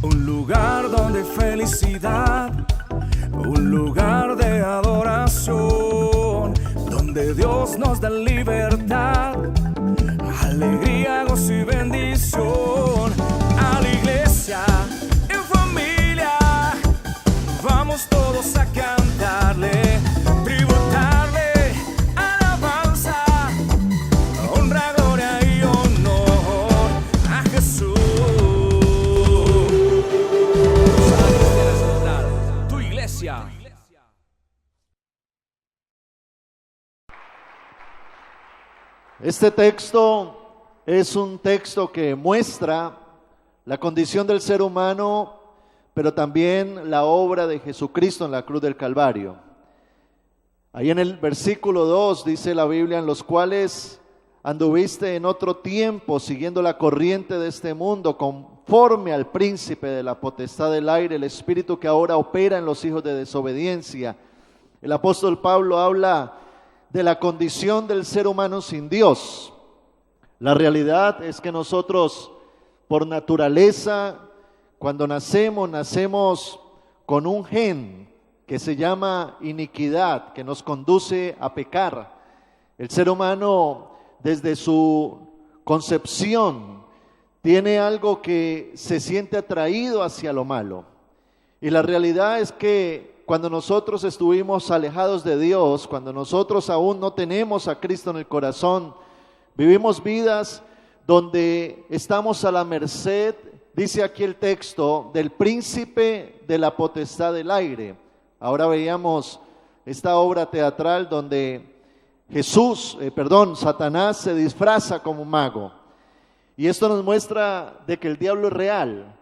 Un lugar donde hay felicidad, un lugar de adoración, donde Dios nos da libertad, alegría, gozo y bendición. A la iglesia, en familia, vamos todos a cantarle, tributarle, alabanza, honra, gloria y honor a Jesús. Tu iglesia. Este texto es un texto que muestra la condición del ser humano, pero también la obra de Jesucristo en la cruz del Calvario. Ahí en el versículo 2 dice la Biblia: en los cuales anduviste en otro tiempo, siguiendo la corriente de este mundo, conforme al príncipe de la potestad del aire, el espíritu que ahora opera en los hijos de desobediencia. El apóstol Pablo habla de la condición del ser humano sin Dios. La realidad es que nosotros, por naturaleza, cuando nacemos con un gen que se llama iniquidad, que nos conduce a pecar. El ser humano, desde su concepción, tiene algo que se siente atraído hacia lo malo. Y la realidad es que cuando nosotros estuvimos alejados de Dios, cuando nosotros aún no tenemos a Cristo en el corazón, vivimos vidas donde estamos a la merced, dice aquí el texto, del príncipe de la potestad del aire. Ahora veíamos esta obra teatral donde Satanás se disfraza como mago. Y esto nos muestra de que el diablo es real.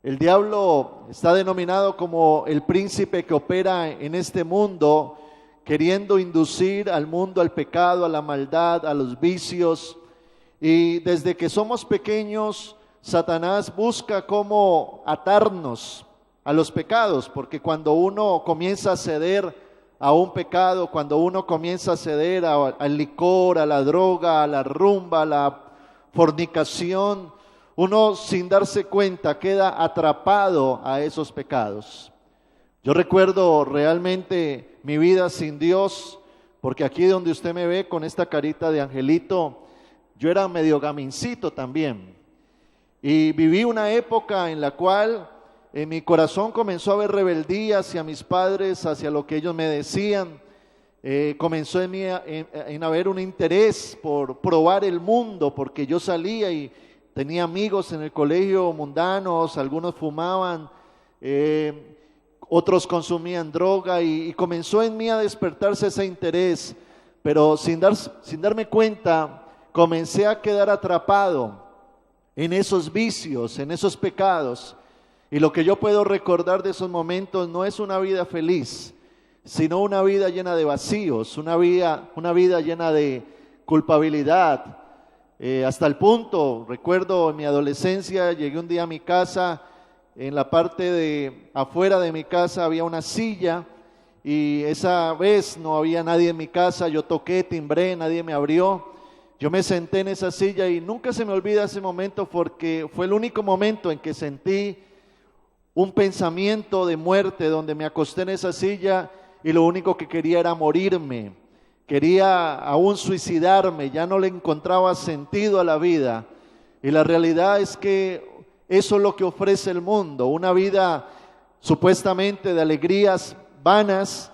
El diablo está denominado como el príncipe que opera en este mundo, queriendo inducir al mundo al pecado, a la maldad, a los vicios. Y desde que somos pequeños, Satanás busca cómo atarnos a los pecados, porque cuando uno comienza a ceder a un pecado, cuando uno comienza a ceder al licor, a la droga, a la rumba, a la fornicación, uno sin darse cuenta queda atrapado a esos pecados. Yo recuerdo realmente mi vida sin Dios, porque aquí donde usted me ve con esta carita de angelito, yo era medio gamincito también. Y viví una época en la cual en mi corazón comenzó a haber rebeldía hacia mis padres, hacia lo que ellos me decían. Comenzó en mí en haber un interés por probar el mundo, porque yo salía y tenía amigos en el colegio mundanos, algunos fumaban, otros consumían droga y comenzó en mí a despertarse ese interés, pero sin darme cuenta comencé a quedar atrapado en esos vicios, en esos pecados. Y lo que yo puedo recordar de esos momentos no es una vida feliz, sino una vida llena de vacíos, una vida llena de culpabilidad. Hasta el punto, recuerdo en mi adolescencia, llegué un día a mi casa, en la parte de afuera de mi casa había una silla y esa vez no había nadie en mi casa, yo toqué, timbré, nadie me abrió. Yo me senté en esa silla y nunca se me olvida ese momento porque fue el único momento en que sentí un pensamiento de muerte, donde me acosté en esa silla y lo único que quería era morirme. Quería aún suicidarme, ya no le encontraba sentido a la vida. Y la realidad es que eso es lo que ofrece el mundo, una vida supuestamente de alegrías vanas,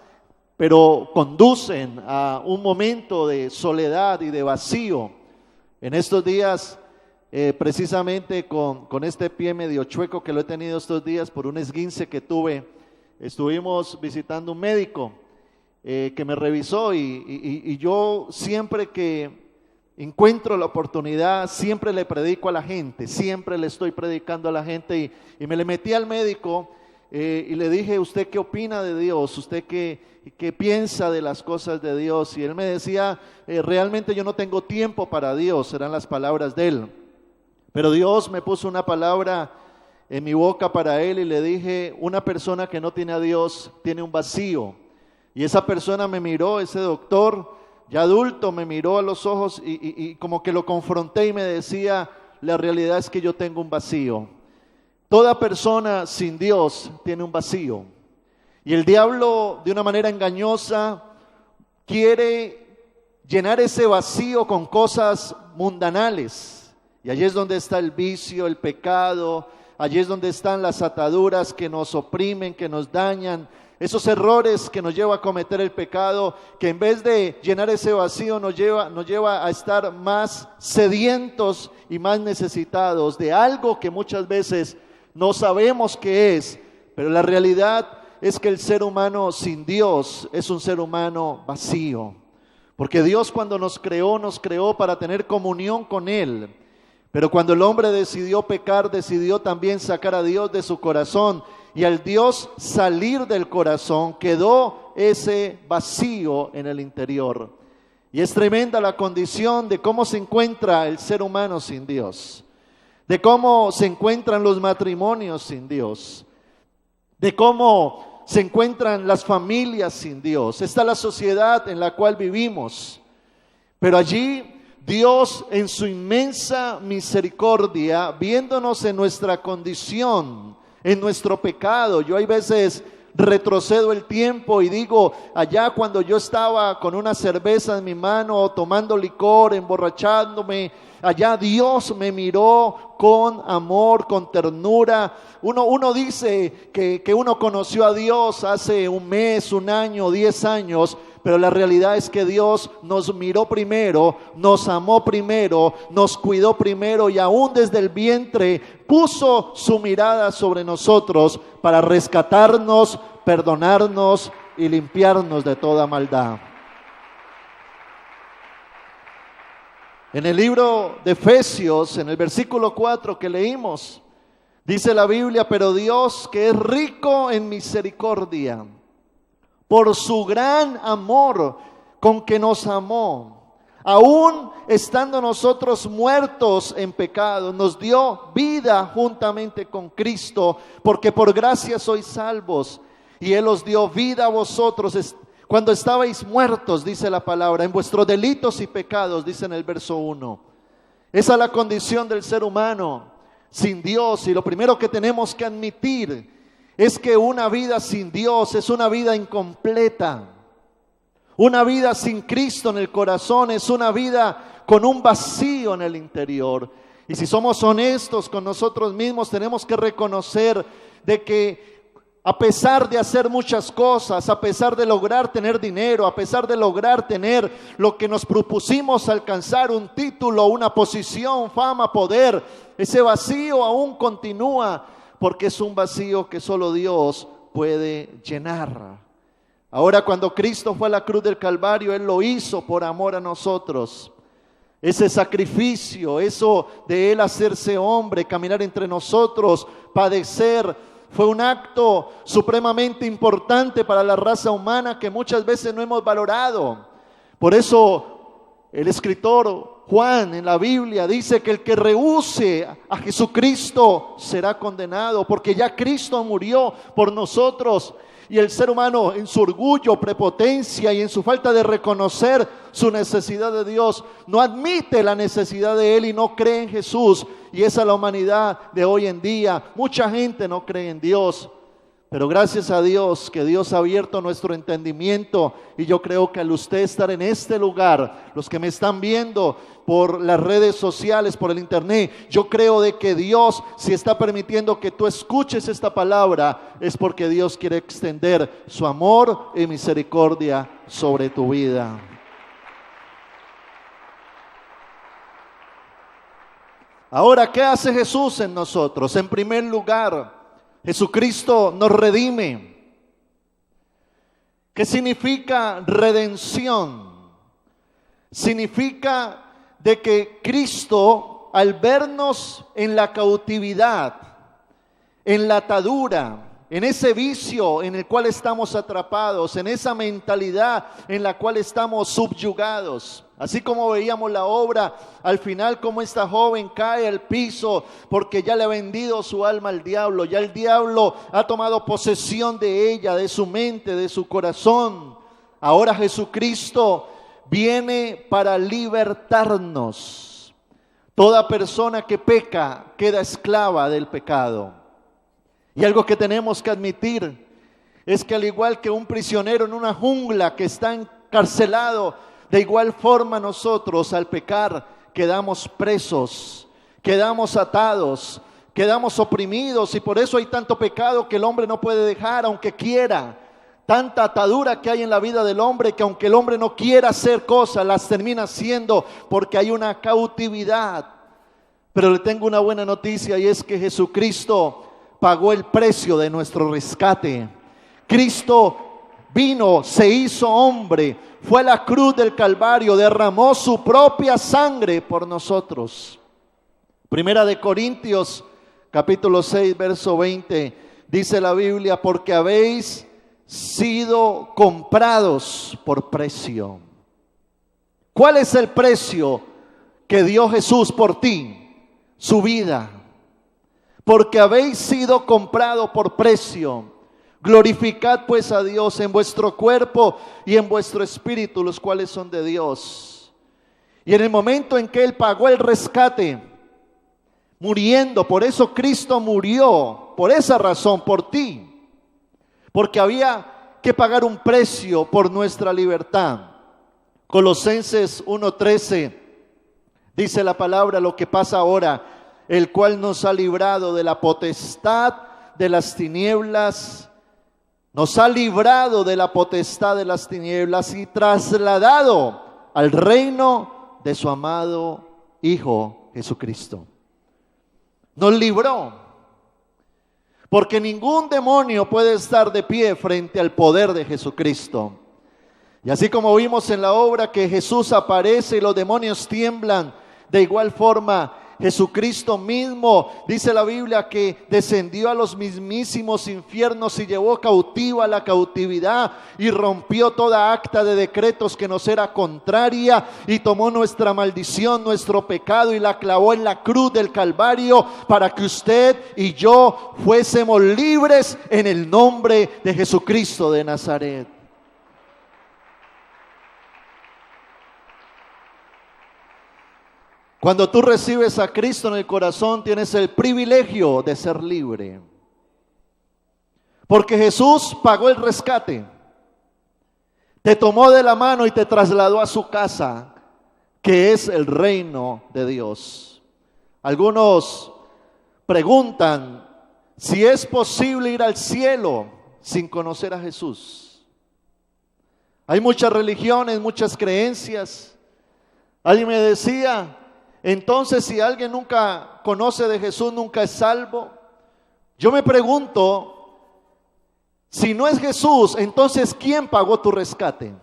pero conducen a un momento de soledad y de vacío. En estos días, precisamente con este pie medio chueco que lo he tenido estos días por un esguince que tuve, estuvimos visitando un médico que me revisó y yo siempre que encuentro la oportunidad, siempre le predico a la gente, siempre le estoy predicando a la gente y me le metí al médico y le dije: ¿usted qué opina de Dios? ¿Usted qué piensa de las cosas de Dios? Y él me decía: realmente yo no tengo tiempo para Dios, eran las palabras de él. Pero Dios me puso una palabra en mi boca para él y le dije: una persona que no tiene a Dios tiene un vacío. Y esa persona me miró, ese doctor ya adulto me miró a los ojos y como que lo confronté y me decía: la realidad es que yo tengo un vacío. Toda persona sin Dios tiene un vacío. Y el diablo, de una manera engañosa, quiere llenar ese vacío con cosas mundanales. Y allí es donde está el vicio, el pecado. Allí es donde están las ataduras que nos oprimen, que nos dañan. Esos errores que nos lleva a cometer el pecado, que en vez de llenar ese vacío nos lleva a estar más sedientos y más necesitados de algo que muchas veces no sabemos qué es. Pero la realidad es que el ser humano sin Dios es un ser humano vacío. Porque Dios, cuando nos creó para tener comunión con Él. Pero cuando el hombre decidió pecar, decidió también sacar a Dios de su corazón. Y al Dios salir del corazón, quedó ese vacío en el interior. Y es tremenda la condición de cómo se encuentra el ser humano sin Dios. De cómo se encuentran los matrimonios sin Dios. De cómo se encuentran las familias sin Dios. Esta es la sociedad en la cual vivimos. Pero allí Dios, en su inmensa misericordia, viéndonos en nuestra condición, en nuestro pecado. Yo hay veces retrocedo el tiempo y digo, allá cuando yo estaba con una cerveza en mi mano, tomando licor, emborrachándome, allá Dios me miró con amor, con ternura. Uno dice que uno conoció a Dios hace un mes, un año, 10 años, pero la realidad es que Dios nos miró primero, nos amó primero, nos cuidó primero y aún desde el vientre puso su mirada sobre nosotros para rescatarnos, perdonarnos y limpiarnos de toda maldad. En el libro de Efesios, en el versículo 4 que leímos, dice la Biblia: pero Dios, que es rico en misericordia, por su gran amor con que nos amó, aún estando nosotros muertos en pecado, nos dio vida juntamente con Cristo, porque por gracia sois salvos, y Él os dio vida a vosotros cuando estabais muertos, dice la palabra, en vuestros delitos y pecados, dice en el verso 1. Esa es la condición del ser humano sin Dios, y lo primero que tenemos que admitir es que una vida sin Dios es una vida incompleta. Una vida sin Cristo en el corazón es una vida con un vacío en el interior. Y si somos honestos con nosotros mismos, tenemos que reconocer de que a pesar de hacer muchas cosas, a pesar de lograr tener dinero, a pesar de lograr tener lo que nos propusimos alcanzar, un título, una posición, fama, poder, ese vacío aún continúa, porque es un vacío que solo Dios puede llenar. Ahora, cuando Cristo fue a la cruz del Calvario, Él lo hizo por amor a nosotros. Ese sacrificio, eso de Él hacerse hombre, caminar entre nosotros, padecer, fue un acto supremamente importante para la raza humana que muchas veces no hemos valorado. Por eso el escritor Juan en la Biblia dice que el que rehúse a Jesucristo será condenado, porque ya Cristo murió por nosotros. Y el ser humano, en su orgullo, prepotencia y en su falta de reconocer su necesidad de Dios, no admite la necesidad de Él y no cree en Jesús. Y esa es la humanidad de hoy en día. Mucha gente no cree en Dios, pero gracias a Dios que Dios ha abierto nuestro entendimiento. Y yo creo que al usted estar en este lugar, los que me están viendo por las redes sociales, por el internet, yo creo de que Dios, si está permitiendo que tú escuches esta palabra, es porque Dios quiere extender su amor y misericordia sobre tu vida. Ahora, ¿qué hace Jesús en nosotros? En primer lugar, Jesucristo nos redime. ¿Qué significa redención? Significa de que Cristo, al vernos en la cautividad, en la atadura, en ese vicio en el cual estamos atrapados, en esa mentalidad en la cual estamos subyugados, así como veíamos la obra al final, como esta joven cae al piso porque ya le ha vendido su alma al diablo, ya el diablo ha tomado posesión de ella, de su mente, de su corazón. Ahora Jesucristo viene para libertarnos. Toda persona que peca queda esclava del pecado. Y algo que tenemos que admitir es que al igual que un prisionero en una jungla que está encarcelado, de igual forma nosotros al pecar quedamos presos, quedamos atados, quedamos oprimidos, y por eso hay tanto pecado que el hombre no puede dejar aunque quiera. Tanta atadura que hay en la vida del hombre que aunque el hombre no quiera hacer cosas, las termina haciendo porque hay una cautividad. Pero le tengo una buena noticia, y es que Jesucristo pagó el precio de nuestro rescate. Cristo vino, se hizo hombre, fue a la cruz del Calvario, derramó su propia sangre por nosotros. Primera de Corintios, capítulo 6, verso 20, dice la Biblia: porque habéis sido comprados por precio. ¿Cuál es el precio que dio Jesús por ti? Su vida. Porque habéis sido comprados por precio. Glorificad pues a Dios en vuestro cuerpo y en vuestro espíritu, los cuales son de Dios. Y en el momento en que Él pagó el rescate, muriendo, por eso Cristo murió, por esa razón, por ti. Porque había que pagar un precio por nuestra libertad. Colosenses 1:13 dice la palabra: lo que pasa ahora, el cual nos ha librado de la potestad de las tinieblas, nos ha librado de la potestad de las tinieblas y trasladado al reino de su amado Hijo Jesucristo. Nos libró, porque ningún demonio puede estar de pie frente al poder de Jesucristo. Y así como vimos en la obra que Jesús aparece y los demonios tiemblan, de igual forma Jesucristo mismo, dice la Biblia, que descendió a los mismísimos infiernos y llevó cautiva la cautividad y rompió toda acta de decretos que nos era contraria, y tomó nuestra maldición, nuestro pecado, y la clavó en la cruz del Calvario para que usted y yo fuésemos libres en el nombre de Jesucristo de Nazaret. Cuando tú recibes a Cristo en el corazón, tienes el privilegio de ser libre. Porque Jesús pagó el rescate. Te tomó de la mano y te trasladó a su casa, que es el reino de Dios. Algunos preguntan si es posible ir al cielo sin conocer a Jesús. Hay muchas religiones, muchas creencias. Alguien me decía: entonces, si alguien nunca conoce de Jesús, nunca es salvo. Yo me pregunto, si no es Jesús, entonces ¿quién pagó tu rescate?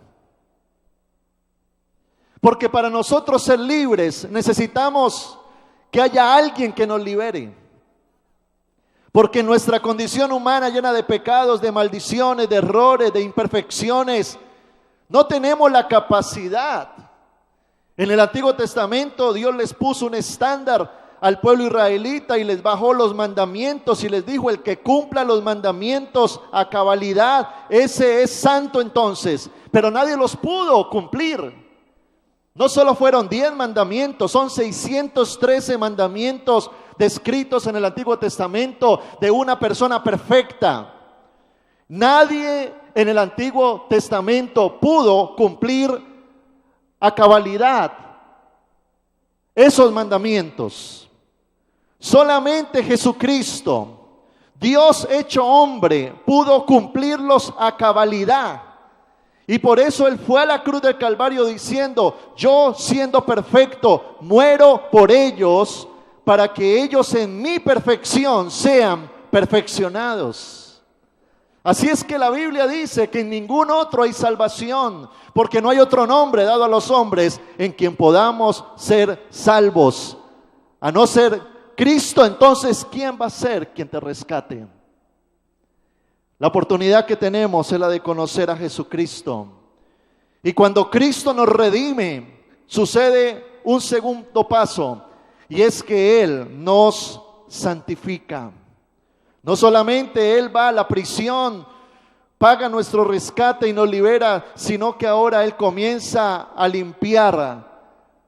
Porque para nosotros ser libres necesitamos que haya alguien que nos libere. Porque nuestra condición humana, llena de pecados, de maldiciones, de errores, de imperfecciones, no tenemos la capacidad. En el Antiguo Testamento Dios les puso un estándar al pueblo israelita y les bajó los mandamientos y les dijo: el que cumpla los mandamientos a cabalidad, ese es santo entonces. Pero nadie los pudo cumplir. No solo fueron 10 mandamientos, son 613 mandamientos descritos en el Antiguo Testamento de una persona perfecta. Nadie en el Antiguo Testamento pudo cumplir a cabalidad esos mandamientos. Solamente Jesucristo, Dios hecho hombre, pudo cumplirlos a cabalidad. Y por eso Él fue a la cruz del Calvario diciendo: yo, siendo perfecto, muero por ellos, para que ellos en mi perfección sean perfeccionados. Así es que la Biblia dice que en ningún otro hay salvación, porque no hay otro nombre dado a los hombres en quien podamos ser salvos. A no ser Cristo, entonces ¿quién va a ser quien te rescate? La oportunidad que tenemos es la de conocer a Jesucristo. Y cuando Cristo nos redime, sucede un segundo paso, y es que Él nos santifica. No solamente Él va a la prisión, paga nuestro rescate y nos libera, sino que ahora Él comienza a limpiar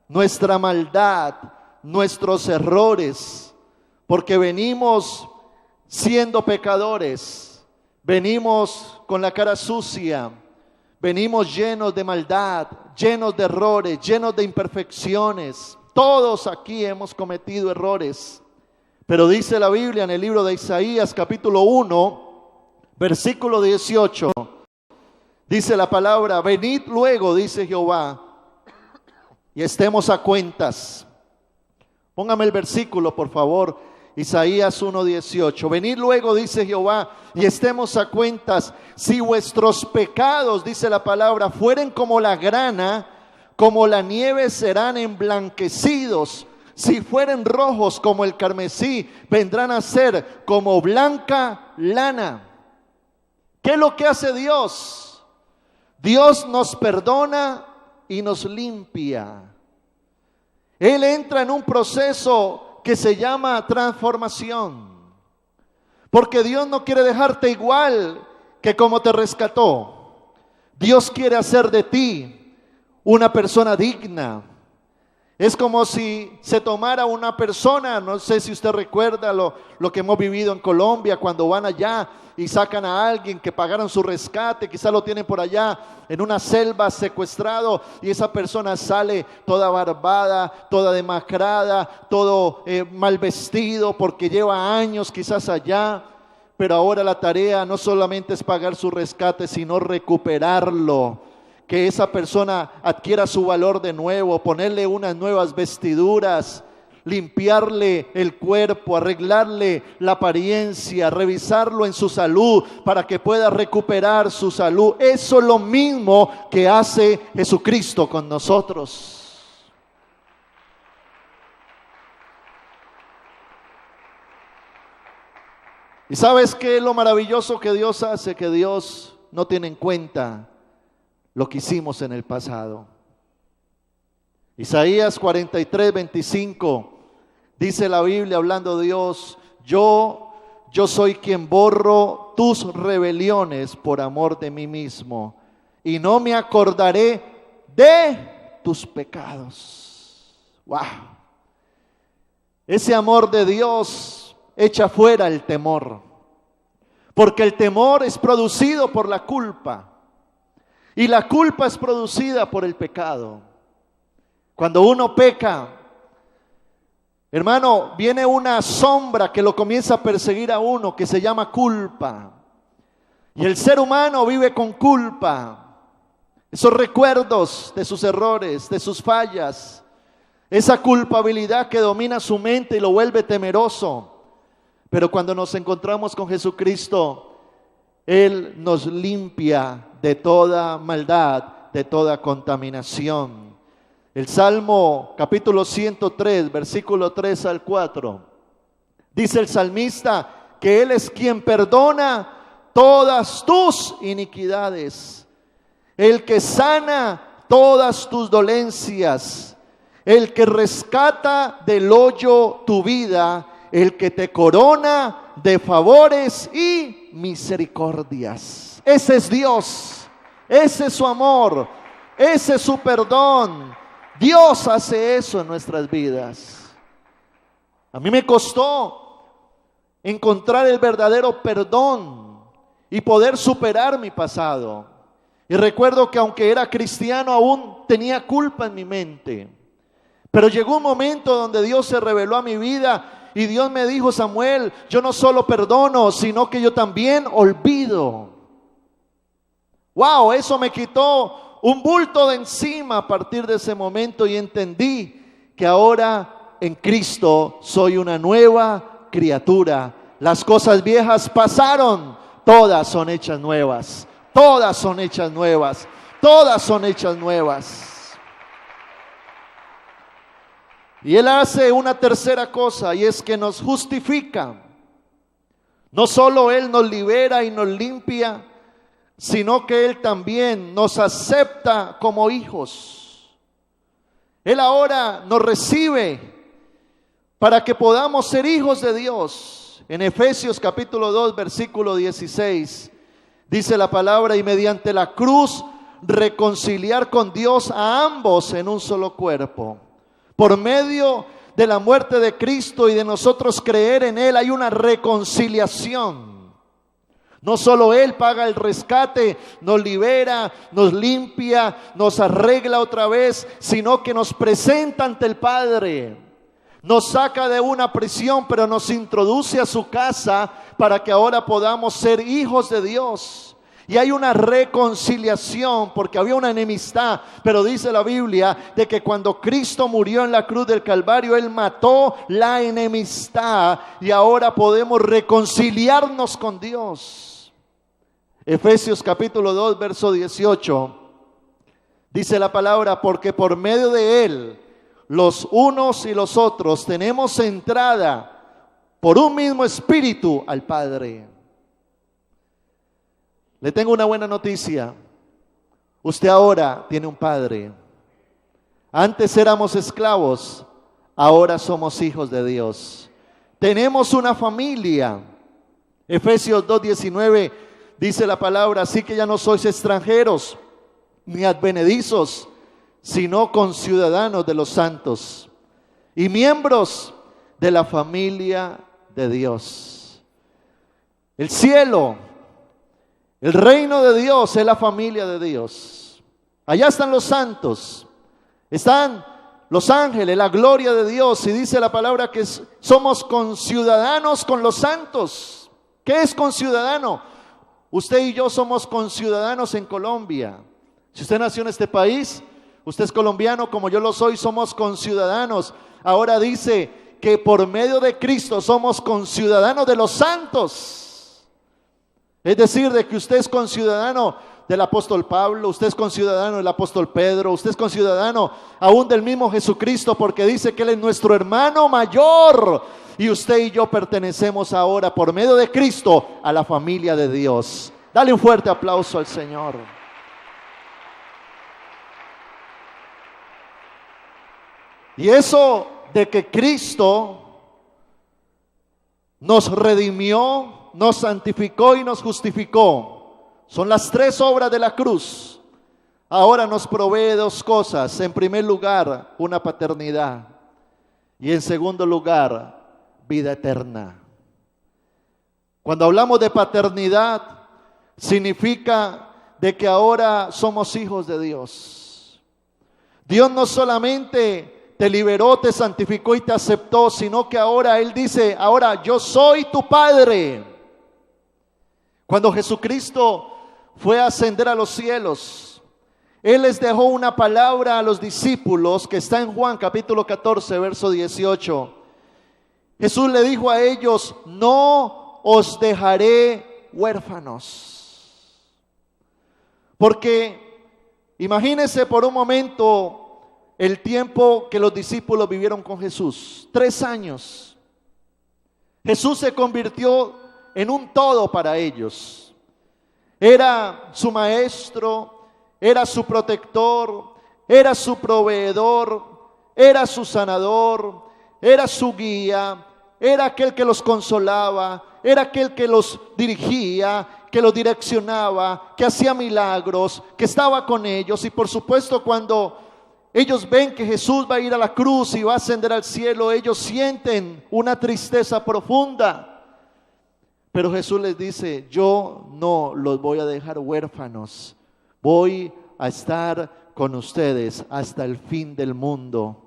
nuestra maldad, nuestros errores, porque venimos siendo pecadores, venimos con la cara sucia, venimos llenos de maldad, llenos de errores, llenos de imperfecciones. Todos aquí hemos cometido errores. Pero dice la Biblia en el libro de Isaías capítulo 1, versículo 18. Dice la palabra: venid luego, dice Jehová, y estemos a cuentas. Póngame el versículo, por favor. Isaías 1:18. Venid luego, dice Jehová, y estemos a cuentas. Si vuestros pecados, dice la palabra, fueren como la grana, como la nieve serán emblanquecidos. Si fueren rojos como el carmesí, vendrán a ser como blanca lana. ¿Qué es lo que hace Dios? Dios nos perdona y nos limpia. Él entra en un proceso que se llama transformación. Porque Dios no quiere dejarte igual que como te rescató. Dios quiere hacer de ti una persona digna. Es como si se tomara una persona, no sé si usted recuerda lo que hemos vivido en Colombia, cuando van allá y sacan a alguien que pagaron su rescate, quizás lo tienen por allá en una selva secuestrado, y esa persona sale toda barbada, toda demacrada, todo mal vestido porque lleva años quizás allá. Pero ahora la tarea no solamente es pagar su rescate, sino recuperarlo. Que esa persona adquiera su valor de nuevo, ponerle unas nuevas vestiduras, limpiarle el cuerpo, arreglarle la apariencia, revisarlo en su salud para que pueda recuperar su salud. Eso es lo mismo que hace Jesucristo con nosotros. ¿Y sabes qué es lo maravilloso que Dios hace? Que Dios no tiene en cuenta lo que hicimos en el pasado. Isaías 43:25 dice la Biblia, hablando de Dios: yo soy quien borro tus rebeliones por amor de mí mismo, y no me acordaré de tus pecados. ¡Wow! Ese amor de Dios echa fuera el temor, porque el temor es producido por la culpa. Y la culpa es producida por el pecado. Cuando uno peca, hermano, viene una sombra que lo comienza a perseguir a uno, que se llama culpa. Y el ser humano vive con culpa. Esos recuerdos de sus errores, de sus fallas, esa culpabilidad que domina su mente y lo vuelve temeroso. Pero cuando nos encontramos con Jesucristo, Él nos limpia de toda maldad, de toda contaminación. El Salmo capítulo 103, versículo 3 al 4. Dice el salmista que Él es quien perdona todas tus iniquidades, el que sana todas tus dolencias, el que rescata del hoyo tu vida, el que te corona de favores y misericordias. Ese es Dios, ese es su amor, ese es su perdón. Dios hace eso en nuestras vidas. A mí me costó encontrar el verdadero perdón y poder superar mi pasado. Y recuerdo que aunque era cristiano, aún tenía culpa en mi mente. Pero llegó un momento donde Dios se reveló a mi vida y Dios me dijo: Samuel, yo no solo perdono, sino que yo también olvido. Wow, eso me quitó un bulto de encima a partir de ese momento, y entendí que ahora en Cristo soy una nueva criatura. Las cosas viejas pasaron, todas son hechas nuevas, todas son hechas nuevas, todas son hechas nuevas. Y Él hace una tercera cosa, y es que nos justifica. No solo Él nos libera y nos limpia, sino que Él también nos acepta como hijos. Él ahora nos recibe para que podamos ser hijos de Dios. En Efesios capítulo 2, versículo 16, dice la palabra: y mediante la cruz reconciliar con Dios a ambos en un solo cuerpo, por medio de la muerte de Cristo y de nosotros creer en Él, hay una reconciliación. No solo Él paga el rescate, nos libera, nos limpia, nos arregla otra vez, sino que nos presenta ante el Padre. Nos saca de una prisión, pero nos introduce a su casa para que ahora podamos ser hijos de Dios. Y hay una reconciliación porque había una enemistad, pero dice la Biblia de que cuando Cristo murió en la cruz del Calvario, Él mató la enemistad y ahora podemos reconciliarnos con Dios. Efesios capítulo 2, verso 18, dice la palabra, porque por medio de Él, los unos y los otros, tenemos entrada por un mismo espíritu al Padre. Le tengo una buena noticia. Usted ahora tiene un Padre. Antes éramos esclavos, ahora somos hijos de Dios. Tenemos una familia. Efesios 2:19 dice la palabra, así que ya no sois extranjeros ni advenedizos, sino conciudadanos de los santos y miembros de la familia de Dios. El cielo, el reino de Dios es la familia de Dios. Allá están los santos, están los ángeles, la gloria de Dios. Y dice la palabra que somos conciudadanos con los santos. ¿Qué es conciudadano? Usted y yo somos conciudadanos en Colombia. Si usted nació en este país, usted es colombiano como yo lo soy, somos conciudadanos. Ahora dice que por medio de Cristo somos conciudadanos de los santos. Es decir, de que usted es conciudadano del apóstol Pablo, usted es conciudadano del apóstol Pedro, usted es conciudadano aún del mismo Jesucristo, porque dice que Él es nuestro hermano mayor. Y usted y yo pertenecemos ahora por medio de Cristo a la familia de Dios. Dale un fuerte aplauso al Señor. Y eso de que Cristo nos redimió, nos santificó y nos justificó, son las tres obras de la cruz. Ahora nos provee dos cosas. En primer lugar, una paternidad. Y en segundo lugar, vida eterna. Cuando hablamos de paternidad, significa de que ahora somos hijos de Dios. Dios no solamente te liberó, te santificó y te aceptó, sino que ahora Él dice, ahora yo soy tu Padre. Cuando Jesucristo fue a ascender a los cielos, Él les dejó una palabra a los discípulos que está en Juan capítulo 14, verso 18. Jesús le dijo a ellos, no os dejaré huérfanos. Porque imagínense por un momento el tiempo que los discípulos vivieron con Jesús, 3 años. Jesús se convirtió en un todo para ellos. Era su maestro, era su protector, era su proveedor, era su sanador, era su guía, era aquel que los consolaba, era aquel que los dirigía, que los direccionaba, que hacía milagros, que estaba con ellos. Y por supuesto, cuando ellos ven que Jesús va a ir a la cruz y va a ascender al cielo, ellos sienten una tristeza profunda. Pero Jesús les dice, yo no los voy a dejar huérfanos, voy a estar con ustedes hasta el fin del mundo.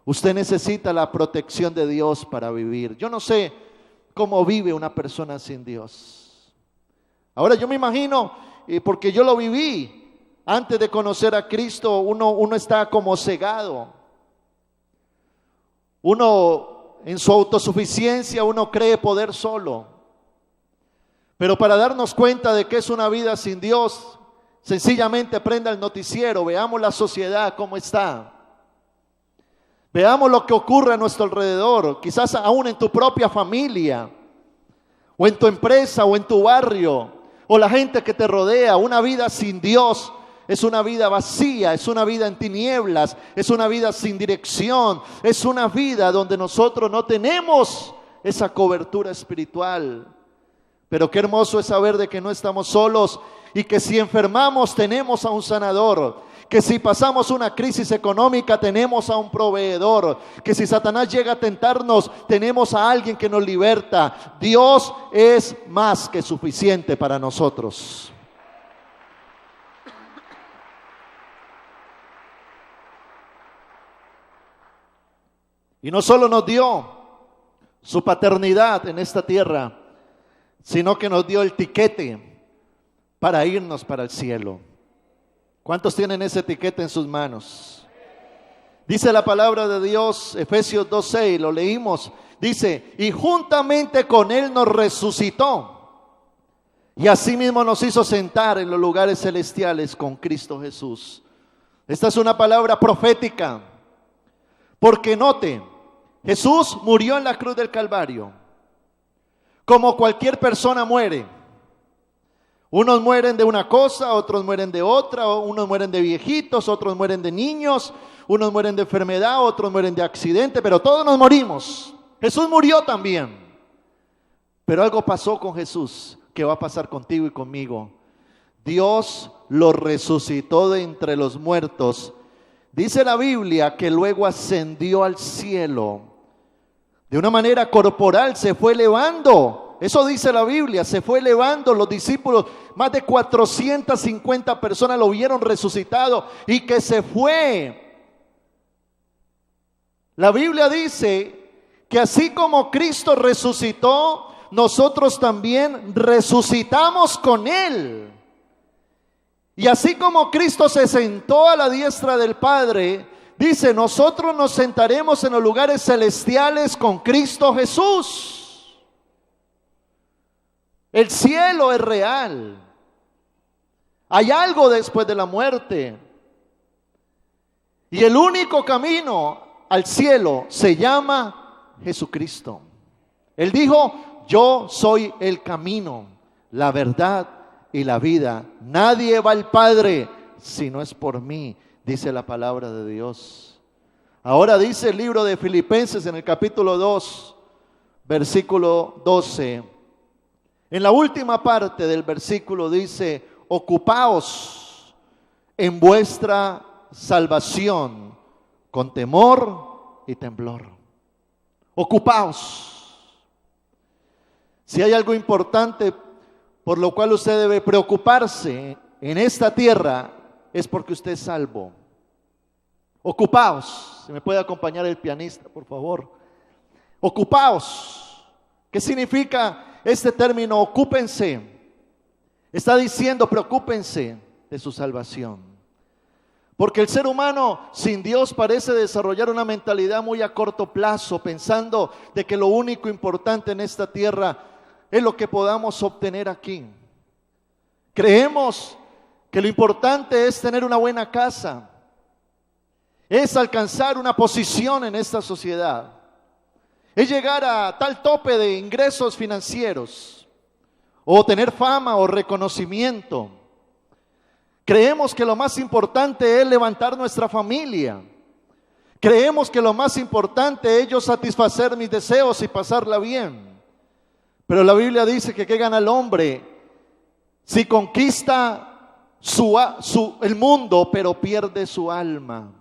Usted necesita la protección de Dios para vivir. Yo no sé cómo vive una persona sin Dios. Ahora yo me imagino, porque yo lo viví, antes de conocer a Cristo, uno está como cegado. Uno en su autosuficiencia, uno cree poder solo. Pero para darnos cuenta de que es una vida sin Dios, sencillamente prenda el noticiero, veamos la sociedad cómo está. Veamos lo que ocurre a nuestro alrededor, quizás aún en tu propia familia, o en tu empresa, o en tu barrio, o la gente que te rodea. Una vida sin Dios es una vida vacía, es una vida en tinieblas, es una vida sin dirección, es una vida donde nosotros no tenemos esa cobertura espiritual. Pero qué hermoso es saber de que no estamos solos y que si enfermamos tenemos a un sanador. que si pasamos una crisis económica tenemos a un proveedor, que si Satanás llega a tentarnos tenemos a alguien que nos liberta. Dios es más que suficiente para nosotros. Y no solo nos dio su paternidad en esta tierra, sino que nos dio el tiquete para irnos para el cielo. ¿Cuántos tienen ese etiquete en sus manos? Dice la palabra de Dios, Efesios 2:6, lo leímos. Dice, y juntamente con Él nos resucitó. Y asimismo nos hizo sentar en los lugares celestiales con Cristo Jesús. Esta es una palabra profética. Porque note, Jesús murió en la cruz del Calvario. Como cualquier persona muere. Unos mueren de una cosa, otros mueren de otra, unos mueren de viejitos, otros mueren de niños, unos mueren de enfermedad, otros mueren de accidente, pero todos nos morimos. Jesús murió también. Pero algo pasó con Jesús que va a pasar contigo y conmigo. Dios lo resucitó de entre los muertos. Dice la Biblia que luego ascendió al cielo. De una manera corporal se fue elevando. Eso dice la Biblia, se fue elevando. Los discípulos, más de 450 personas lo vieron resucitado y que se fue. La Biblia dice que así como Cristo resucitó, nosotros también resucitamos con Él. Y así como Cristo se sentó a la diestra del Padre, dice, nosotros nos sentaremos en los lugares celestiales con Cristo Jesús. El cielo es real. Hay algo después de la muerte. Y el único camino al cielo se llama Jesucristo. Él dijo, yo soy el camino, la verdad y la vida. Nadie va al Padre si no es por mí, dice la palabra de Dios. Ahora dice el libro de Filipenses en el capítulo 2, versículo 12. En la última parte del versículo dice, ocupaos en vuestra salvación con temor y temblor. Ocupaos. Si hay algo importante por lo cual usted debe preocuparse en esta tierra, es porque usted es salvo. Ocupaos. Si me puede acompañar el pianista, por favor. Ocupaos. ¿Qué significa este término? Ocúpense. Está diciendo, preocúpense de su salvación. Porque el ser humano sin Dios parece desarrollar una mentalidad muy a corto plazo, pensando de que lo único importante en esta tierra es lo que podamos obtener aquí. Creemos que lo importante es tener una buena casa, es alcanzar una posición en esta sociedad, es llegar a tal tope de ingresos financieros, o tener fama o reconocimiento. Creemos que lo más importante es levantar nuestra familia. Creemos que lo más importante es yo satisfacer mis deseos y pasarla bien. Pero la Biblia dice que ¿qué gana el hombre si conquista el mundo pero pierde su alma?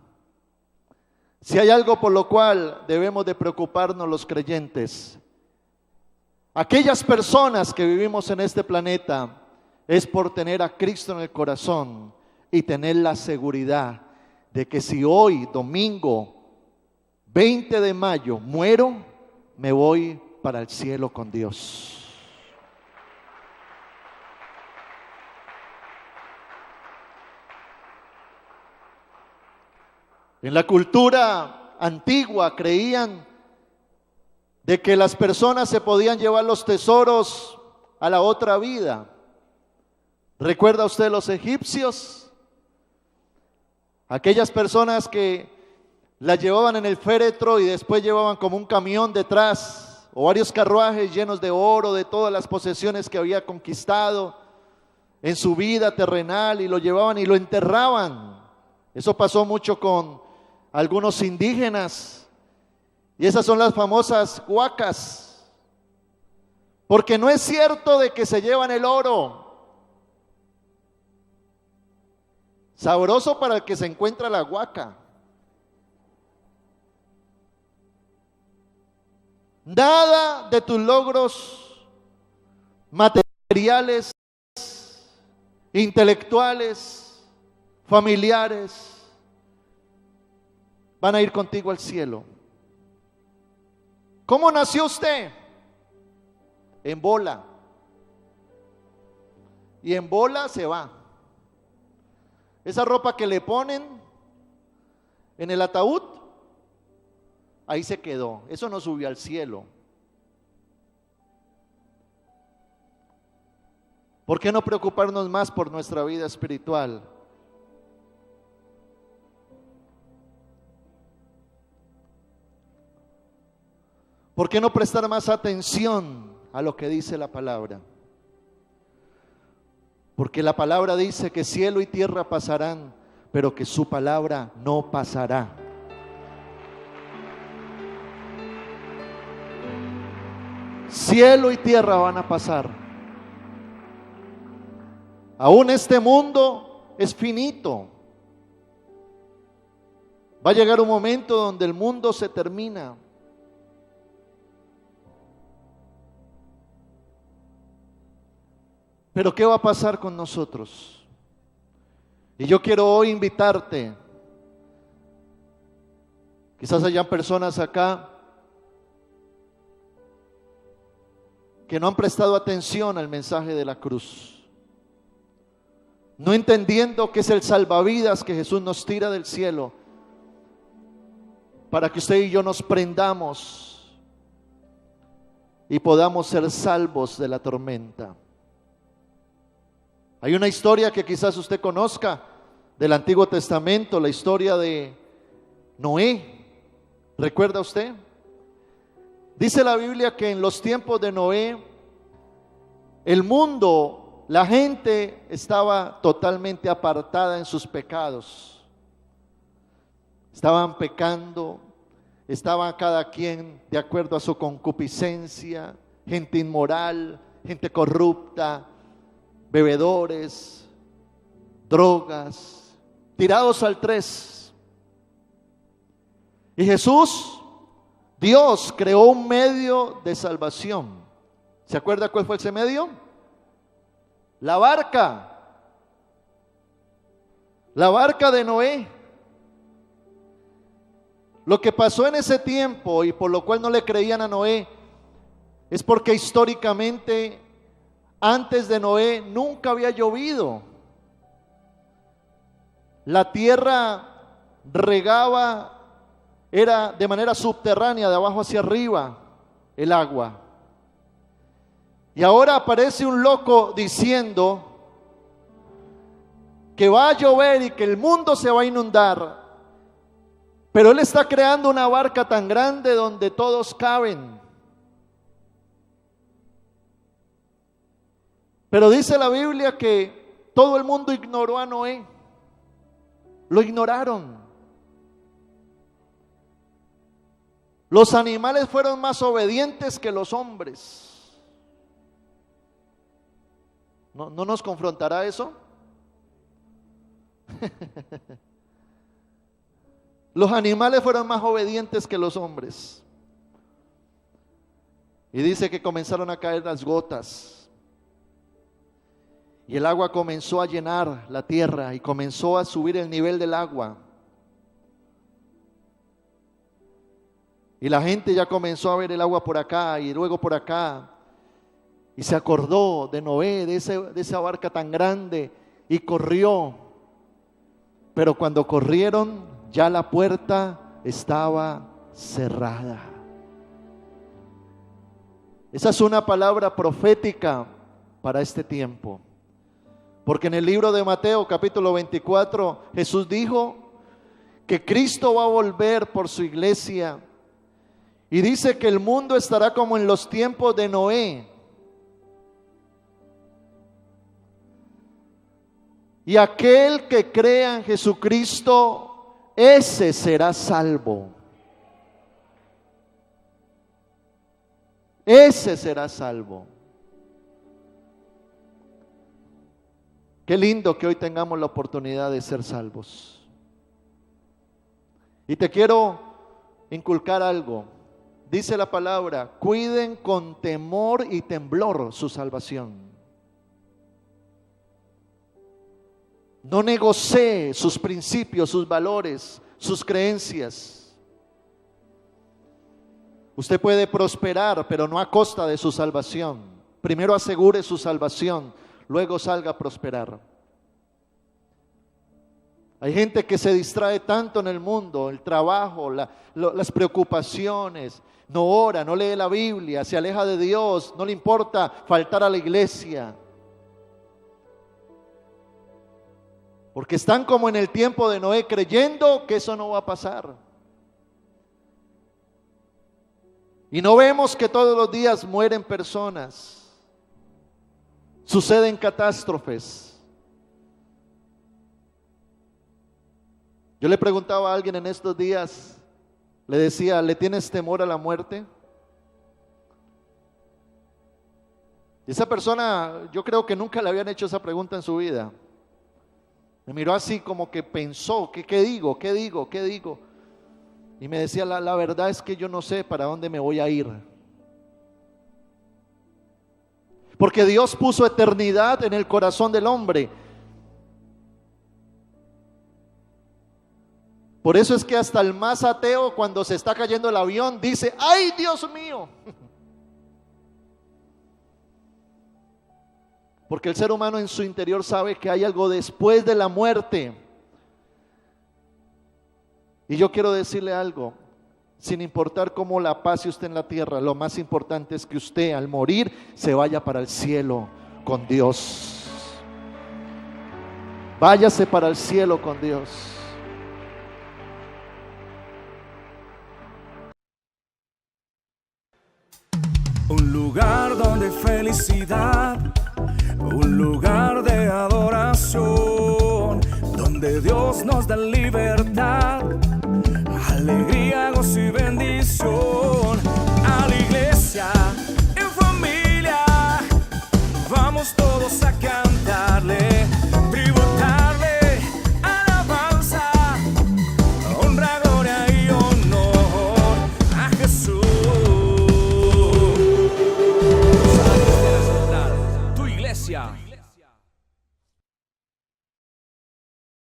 Si hay algo por lo cual debemos de preocuparnos los creyentes, aquellas personas que vivimos en este planeta, es por tener a Cristo en el corazón y tener la seguridad de que si hoy, domingo 20 de mayo, muero, me voy para el cielo con Dios. En la cultura antigua creían de que las personas se podían llevar los tesoros a la otra vida. ¿Recuerda usted los egipcios? Aquellas personas que la llevaban en el féretro y después llevaban como un camión detrás, o varios carruajes llenos de oro, de todas las posesiones que había conquistado en su vida terrenal, y lo llevaban y lo enterraban. Eso pasó mucho con algunos indígenas, y esas son las famosas huacas, porque no es cierto de que se llevan el oro, Sabroso para el que se encuentra la guaca. Nada de tus logros materiales, intelectuales, familiares, van a ir contigo al cielo. ¿Cómo nació usted? En bola. Y en bola se va. Esa ropa que le ponen en el ataúd, ahí se quedó. Eso no subió al cielo. ¿Por qué no preocuparnos más por nuestra vida espiritual? ¿Por qué no prestar más atención a lo que dice la palabra? Porque la palabra dice que cielo y tierra pasarán, pero que su palabra no pasará. Cielo y tierra van a pasar. Aún este mundo es finito. Va a llegar un momento donde el mundo se termina. Pero ¿qué va a pasar con nosotros? Y yo quiero hoy invitarte. Quizás hayan personas acá que no han prestado atención al mensaje de la cruz, no entendiendo que es el salvavidas que Jesús nos tira del cielo para que usted y yo nos prendamos y podamos ser salvos de la tormenta. Hay una historia que quizás usted conozca del Antiguo Testamento, la historia de Noé. ¿Recuerda usted? Dice la Biblia que en los tiempos de Noé, el mundo, la gente estaba totalmente apartada en sus pecados. Estaban pecando, estaba cada quien de acuerdo a su concupiscencia, gente inmoral, gente corrupta, bebedores, drogas, tirados al tres. Y Jesús, Dios, creó un medio de salvación. ¿Se acuerda cuál fue ese medio? La barca. La barca de Noé. Lo que pasó en ese tiempo y por lo cual no le creían a Noé es porque históricamente antes de Noé nunca había llovido. La tierra regaba, era de manera subterránea, de abajo hacia arriba, el agua. Y ahora aparece un loco diciendo que va a llover y que el mundo se va a inundar. Pero él está creando una barca tan grande donde todos caben. Pero dice la Biblia que todo el mundo ignoró a Noé. Lo ignoraron. Los animales fueron más obedientes que los hombres. ¿No nos confrontará eso? Los animales fueron más obedientes que los hombres. Y dice que comenzaron a caer las gotas. Y el agua comenzó a llenar la tierra y comenzó a subir el nivel del agua. Y la gente ya comenzó a ver el agua por acá y luego por acá. Y se acordó de Noé, de esa barca tan grande, y corrió. Pero cuando corrieron, ya la puerta estaba cerrada. Esa es una palabra profética para este tiempo. Porque en el libro de Mateo capítulo 24 Jesús dijo que Cristo va a volver por su iglesia y dice que el mundo estará como en los tiempos de Noé. Y aquel que crea en Jesucristo, ese será salvo. Ese será salvo. Qué lindo que hoy tengamos la oportunidad de ser salvos. Y te quiero inculcar algo. Dice la palabra, cuiden con temor y temblor su salvación. No negocie sus principios, sus valores, sus creencias. Usted puede prosperar, pero no a costa de su salvación. Primero asegure su salvación, luego salga a prosperar. Hay gente que se distrae tanto en el mundo, el trabajo, las preocupaciones, no ora, no lee la Biblia, se aleja de Dios, no le importa faltar a la iglesia. Porque están como en el tiempo de Noé, creyendo que eso no va a pasar. Y no vemos que todos los días mueren personas, suceden catástrofes. Yo le preguntaba a alguien en estos días, le decía, ¿le tienes temor a la muerte? Y esa persona, yo creo que nunca le habían hecho esa pregunta en su vida. Me miró así como que pensó, ¿qué digo? ¿Qué digo? ¿Qué digo? Y me decía, la verdad es que yo no sé para dónde me voy a ir. Porque Dios puso eternidad en el corazón del hombre. Por eso es que hasta el más ateo, cuando se está cayendo el avión, dice, ¡ay, Dios mío! Porque el ser humano en su interior sabe que hay algo después de la muerte. Y yo quiero decirle algo, sin importar cómo la pase usted en la tierra, lo más importante es que usted al morir se vaya para el cielo con Dios. Váyase para el cielo con Dios. Un lugar donde felicidad, un lugar de adoración, donde Dios nos da libertad, alegría, gozo y bendición. A la iglesia, en familia, vamos todos a cantarle.